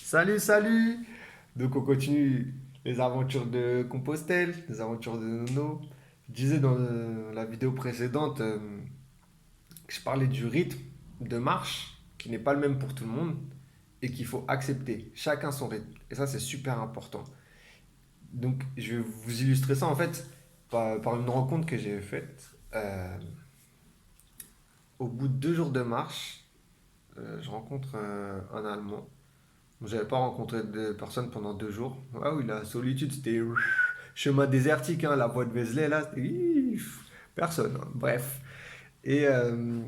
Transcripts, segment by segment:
Salut, salut! Donc on continue les aventures de Compostelle, les aventures de Nono. Je disais dans la vidéo précédente que je parlais du rythme de marche qui n'est pas le même pour tout le monde et qu'il faut accepter. Chacun son rythme. Et ça, c'est super important. Donc je vais vous illustrer ça en fait par une rencontre que j'ai faite. Au bout de 2 jours de marche, je rencontre un Allemand. J'avais pas rencontré de personne pendant 2 jours. Ah oui, la solitude, c'était chemin désertique, hein, la voie de Vézelay, là, c'était personne, hein. Bref. Et, euh,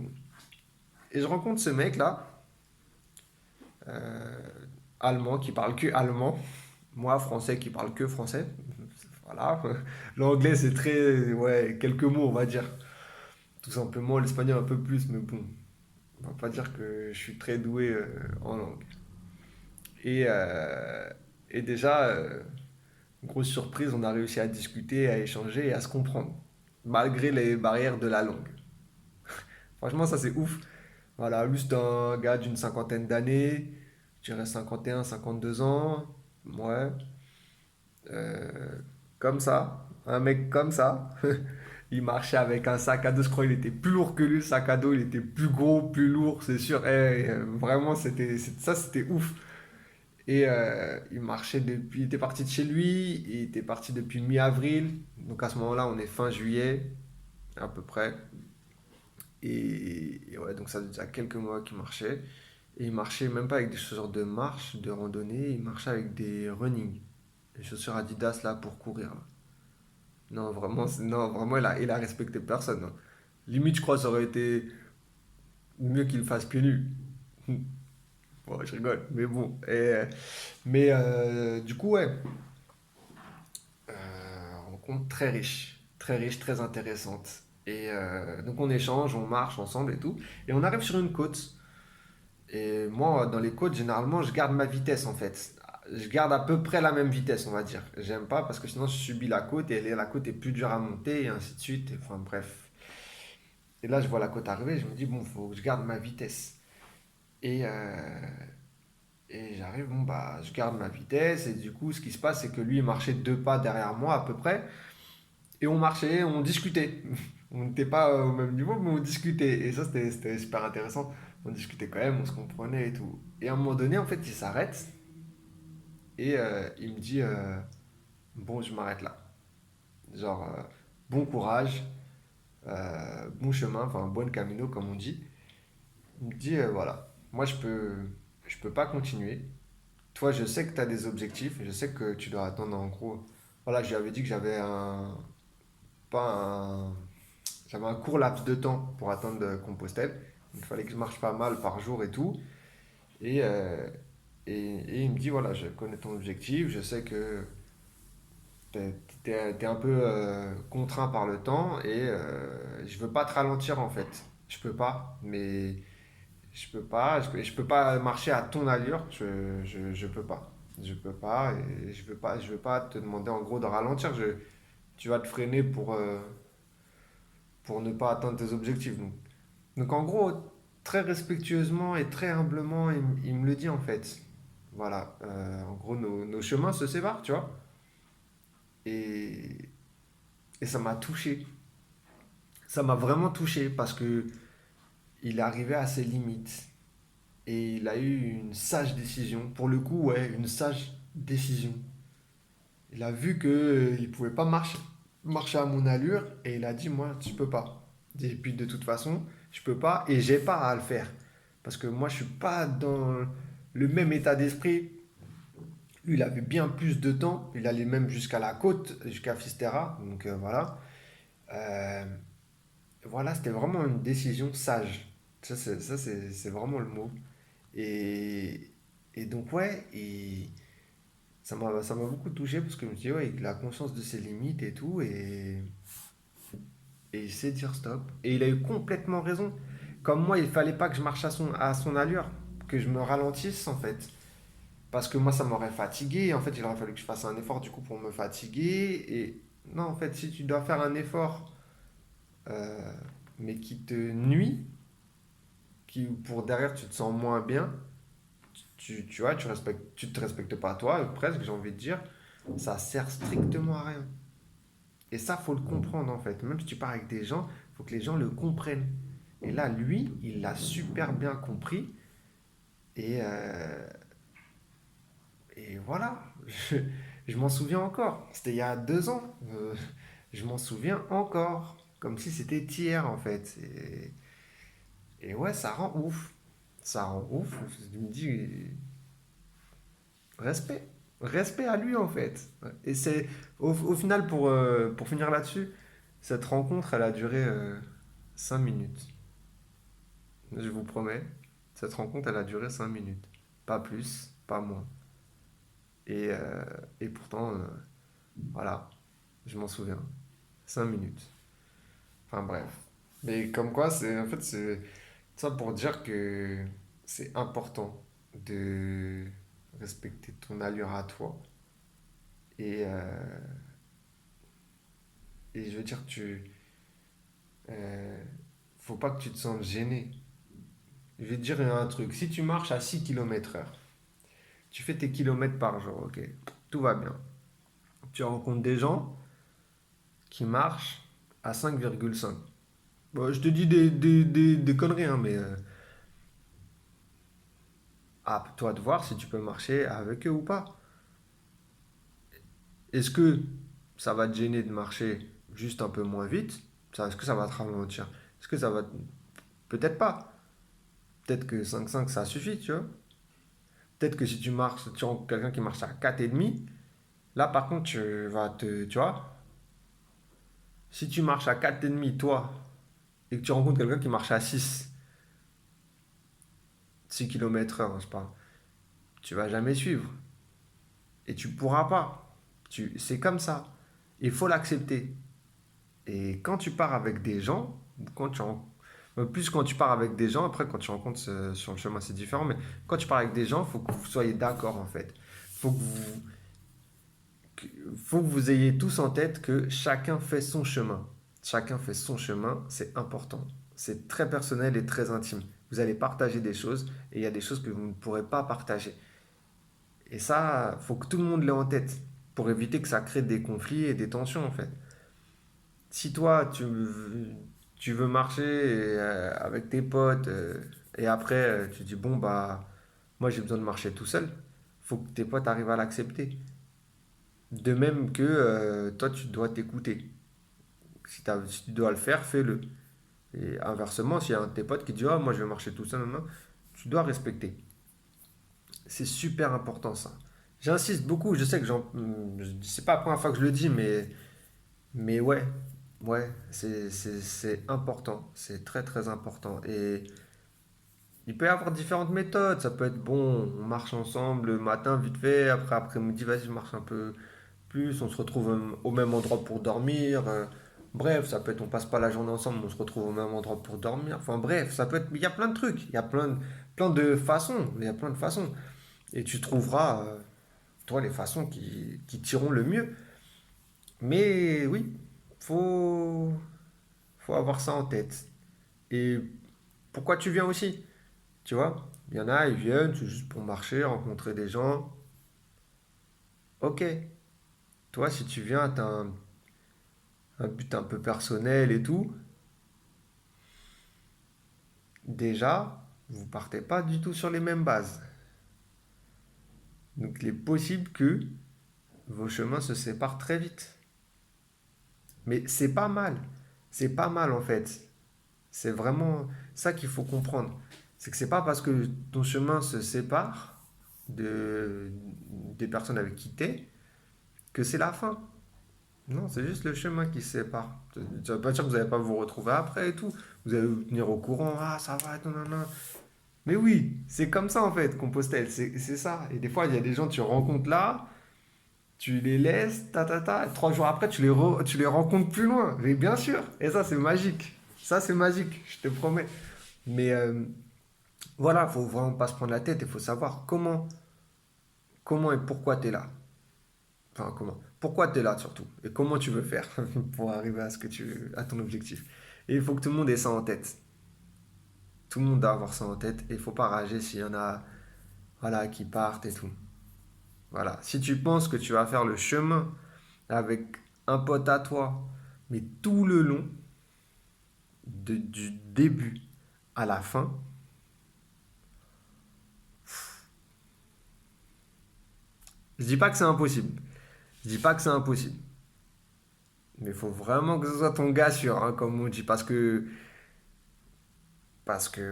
et je rencontre ce mec-là, euh, allemand, qui parle que allemand. Moi, français, qui parle que français. Voilà. L'anglais, c'est très. Ouais, quelques mots, on va dire. Tout simplement, l'espagnol un peu plus, mais bon, on va pas dire que je suis très doué en langue. Et, euh, et déjà, grosse surprise, on a réussi à discuter, à échanger et à se comprendre, malgré les barrières de la langue. Franchement, ça c'est ouf. Voilà, lui c'est un gars d'une cinquantaine d'années, je dirais 51, 52 ans, ouais, euh, comme ça, un mec comme ça. Il marchait avec un sac à dos, je crois qu'il était plus lourd que lui, le sac à dos, il était plus gros, plus lourd, c'est sûr. Vraiment, ça c'était ouf. Il marchait depuis, il était parti de chez lui, il était parti depuis mi-avril. Donc à ce moment-là, on est fin juillet, à peu près. Et ouais, donc ça faisait déjà quelques mois qu'il marchait. Et il marchait même pas avec des chaussures de marche, de randonnée, il marchait avec des running. Des chaussures Adidas là pour courir, là. Non, vraiment, non, vraiment il a respecté personne, hein. Limite, je crois, ça aurait été mieux qu'il le fasse pieds nus. Bon, je rigole, mais bon. Du coup, ouais, rencontre très riche, très intéressante. Donc on échange, on marche ensemble et tout. Et on arrive sur une côte. Et moi, dans les côtes, généralement, je garde ma vitesse en fait. Je garde à peu près la même vitesse, on va dire. J'aime pas parce que sinon je subis la côte et la côte est plus dure à monter et ainsi de suite. Enfin bref. Et là, je vois la côte arriver, je me dis, bon, faut que je garde ma vitesse. Et, euh, et j'arrive, bon, bah, je garde ma vitesse. Et du coup, ce qui se passe, c'est que lui, il marchait 2 pas derrière moi à peu près. Et on marchait, on discutait. On n'était pas au même niveau, mais on discutait. Et ça, c'était super intéressant. On discutait quand même, on se comprenait et tout. Et à un moment donné, en fait, il s'arrête et il me dit bon, je m'arrête là. Genre, bon courage, bon chemin, enfin, bon camino, comme on dit. Il me dit voilà, moi, je peux pas continuer. Toi, je sais que tu as des objectifs, je sais que tu dois attendre en gros. Voilà, je lui avais dit que j'avais pas un, j'avais un court laps de temps pour atteindre Compostelle. Il fallait que je marche pas mal par jour et tout. Et, euh, et il me dit, voilà, je connais ton objectif, je sais que t'es un peu contraint par le temps et je veux pas te ralentir en fait. Je peux pas, mais je peux pas marcher à ton allure, je peux pas. Je peux pas et je veux pas te demander en gros de ralentir. Tu vas te freiner pour ne pas atteindre tes objectifs. Donc en gros, très respectueusement et très humblement, il me le dit en fait. Voilà, en gros, nos chemins se séparent, tu vois. Et, et ça m'a touché. Ça m'a vraiment touché parce que il est arrivé à ses limites. Et il a eu une sage décision. Pour le coup, ouais, une sage décision. Il a vu que il pouvait pas marcher à mon allure et il a dit, moi, je peux pas. Et puis de toute façon, je peux pas et j'ai pas à le faire. Parce que moi, je suis pas dans le même état d'esprit. Lui, il avait bien plus de temps. Il allait même jusqu'à la côte, jusqu'à Fisterra. Donc voilà. Euh, voilà, c'était vraiment une décision sage. C'est vraiment le mot. Et, et donc, ouais, ça m'a beaucoup touché parce que je me dis, ouais, il a conscience de ses limites et tout. Et il sait dire stop. Et il a eu complètement raison. Comme moi, il fallait pas que je marche à son allure, que je me ralentisse en fait. Parce que moi, ça m'aurait fatigué. En fait, il aurait fallu que je fasse un effort du coup pour me fatiguer. Et non, en fait, si tu dois faire un effort, euh, mais qui te nuit, pour derrière tu te sens moins bien, tu vois, tu te respectes pas toi, presque, j'ai envie de dire, ça sert strictement à rien. Et ça, faut le comprendre en fait. Même si tu parles avec des gens, faut que les gens le comprennent. Et là, lui, il l'a super bien compris. Et, euh, et voilà, je, je m'en souviens encore. C'était il y a 2 ans. Je m'en souviens encore. Comme si c'était hier en fait. Et ouais, ça rend ouf. Ça rend ouf. Je me dis, respect. Respect à lui en fait. Et c'est au final, pour finir là-dessus, cette rencontre, elle a duré 5 minutes. Je vous promets. Cette rencontre, elle a duré 5 minutes. Pas plus, pas moins. Et, euh, et pourtant, voilà, je m'en souviens. 5 minutes. Enfin bref. Mais comme quoi, c'est ça pour dire que c'est important de respecter ton allure à toi. Et, euh, et je veux dire, euh, faut pas que tu te sentes gêné. Je vais te dire un truc. Si tu marches à 6 km/h, tu fais tes kilomètres par jour, ok, tout va bien. Tu rencontres des gens qui marchent à 5,5. Bon, je te dis des conneries, hein, mais à toi de voir si tu peux marcher avec eux ou pas. Est-ce que ça va te gêner de marcher juste un peu moins vite? Est-ce que ça va te ralentir? Est-ce que ça va... Peut-être pas. Peut-être que 5,5 ça suffit, tu vois. Peut-être que si tu marches, tu rencontres quelqu'un qui marche à 4,5, là par contre tu vas te... Tu vois, si tu marches à 4,5 toi, et que tu rencontres quelqu'un qui marche à 6 km/h, je sais pas, tu vas jamais suivre. Et tu pourras pas. C'est comme ça. Il faut l'accepter. Et quand tu pars avec des gens, quand tu en- plus quand tu pars avec des gens, après quand tu rencontres sur le chemin c'est différent, mais quand tu pars avec des gens, il faut que vous soyez d'accord en fait. Faut que vous, que- faut que vous ayez tous en tête que chacun fait son chemin. Chacun fait son chemin, c'est important. C'est très personnel et très intime. Vous allez partager des choses et il y a des choses que vous ne pourrez pas partager. Et ça, faut que tout le monde l'ait en tête pour éviter que ça crée des conflits et des tensions en fait. Si toi, tu veux marcher avec tes potes et après tu dis bon bah moi j'ai besoin de marcher tout seul, faut que tes potes arrivent à l'accepter. De même que toi tu dois t'écouter. Si tu dois le faire, fais-le. Et inversement, s'il y a un de tes potes qui dit ah moi je vais marcher tout seul, non, non, tu dois respecter. C'est super important ça. J'insiste beaucoup, je sais que c'est pas la première fois que je le dis, mais ouais, ouais, c'est important, c'est très très important. Et il peut y avoir différentes méthodes, ça peut être bon, on marche ensemble le matin vite fait, après après-midi, vas-y, je marche un peu plus, on se retrouve au même endroit pour dormir. Bref, ça peut être on passe pas la journée ensemble, on se retrouve au même endroit pour dormir. Enfin bref, ça peut être, il y a plein de trucs, il y a plein de façons, il y a plein de façons. Et tu trouveras, toi, les façons qui t'iront le mieux. Mais oui, faut, faut avoir ça en tête. Et pourquoi tu viens aussi? Tu vois? Il y en a, ils viennent, c'est juste pour marcher, rencontrer des gens. Ok. Toi, si tu viens, tu as un but un peu personnel et tout. Déjà, vous partez pas du tout sur les mêmes bases. Donc, il est possible que vos chemins se séparent très vite. Mais c'est pas mal. C'est pas mal en fait. C'est vraiment ça qu'il faut comprendre. C'est que c'est pas parce que ton chemin se sépare de, des personnes avec qui t'es que c'est la fin. Non, c'est juste le chemin qui se sépare. Ça veut pas dire que vous n'allez pas vous retrouver après et tout. Vous allez vous tenir au courant. Ah, ça va, non, non, non. Mais oui, c'est comme ça en fait, Compostelle. C'est ça. Et des fois, il y a des gens que tu rencontres là, tu les laisses, ta. 3 jours après, tu les rencontres plus loin. Mais bien sûr. Et ça, c'est magique. Ça, c'est magique, je te promets. Mais voilà, faut vraiment pas se prendre la tête. Il faut savoir comment et pourquoi tu es là. Enfin, comment? Pourquoi tu es là surtout? Et comment tu veux faire pour arriver à à ton objectif? Et il faut que tout le monde ait ça en tête. Tout le monde doit avoir ça en tête. Et il faut pas rager s'il y en a. voilà, qui partent et tout. Voilà. Si tu penses que tu vas faire le chemin avec un pote à toi, mais tout le long, du début à la fin, je dis pas que c'est impossible. Je dis pas que c'est impossible. Mais il faut vraiment que ce soit ton gars sûr, hein, comme on dit. Parce que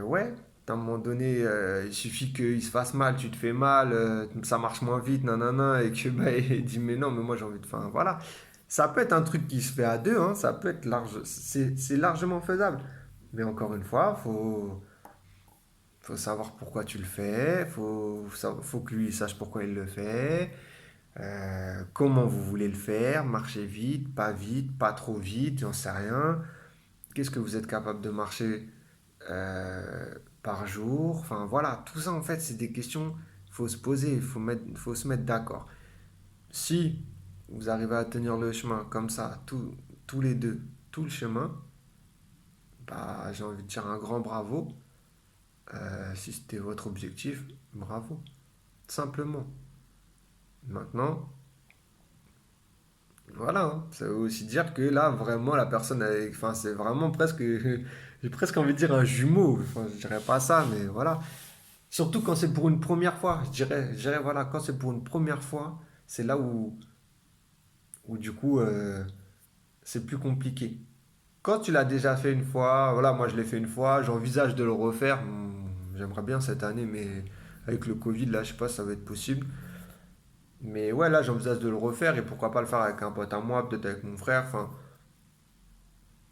ouais, à un moment donné, il suffit qu'il se fasse mal, tu te fais mal, ça marche moins vite, nanana, et que bah, il dit mais non, mais moi j'ai envie de. Enfin voilà. Ça peut être un truc qui se fait à deux, hein, ça peut être large, c'est largement faisable. Mais encore une fois, faut savoir pourquoi tu le fais, faut que lui sache pourquoi il le fait, comment vous voulez le faire, marcher vite, pas trop vite, j'en sais rien. Qu'est-ce que vous êtes capable de marcher par jour? Enfin voilà, tout ça en fait, c'est des questions, il faut se poser, faut se mettre d'accord. Si vous arrivez à tenir le chemin comme ça, tous les deux, tout le chemin, bah, j'ai envie de dire un grand bravo. Si c'était votre objectif, bravo. Simplement. Maintenant, voilà, hein. Ça veut aussi dire que là, vraiment, la personne, enfin, c'est vraiment presque, j'ai presque envie de dire un jumeau. Enfin, je dirais pas ça, mais voilà. Surtout quand c'est pour une première fois. Je dirais, voilà, quand c'est pour une première fois, c'est là où du coup, c'est plus compliqué. Quand tu l'as déjà fait une fois, voilà, moi je l'ai fait une fois, j'envisage de le refaire. J'aimerais bien cette année, mais avec le Covid, là, je sais pas si ça va être possible. Mais ouais, là, j'envisage de le refaire et pourquoi pas le faire avec un pote à moi, peut-être avec mon frère, enfin,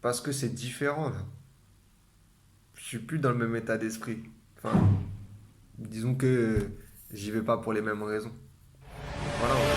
parce que c'est différent, là. Je suis plus dans le même état d'esprit. Enfin, disons que j'y vais pas pour les mêmes raisons. Voilà.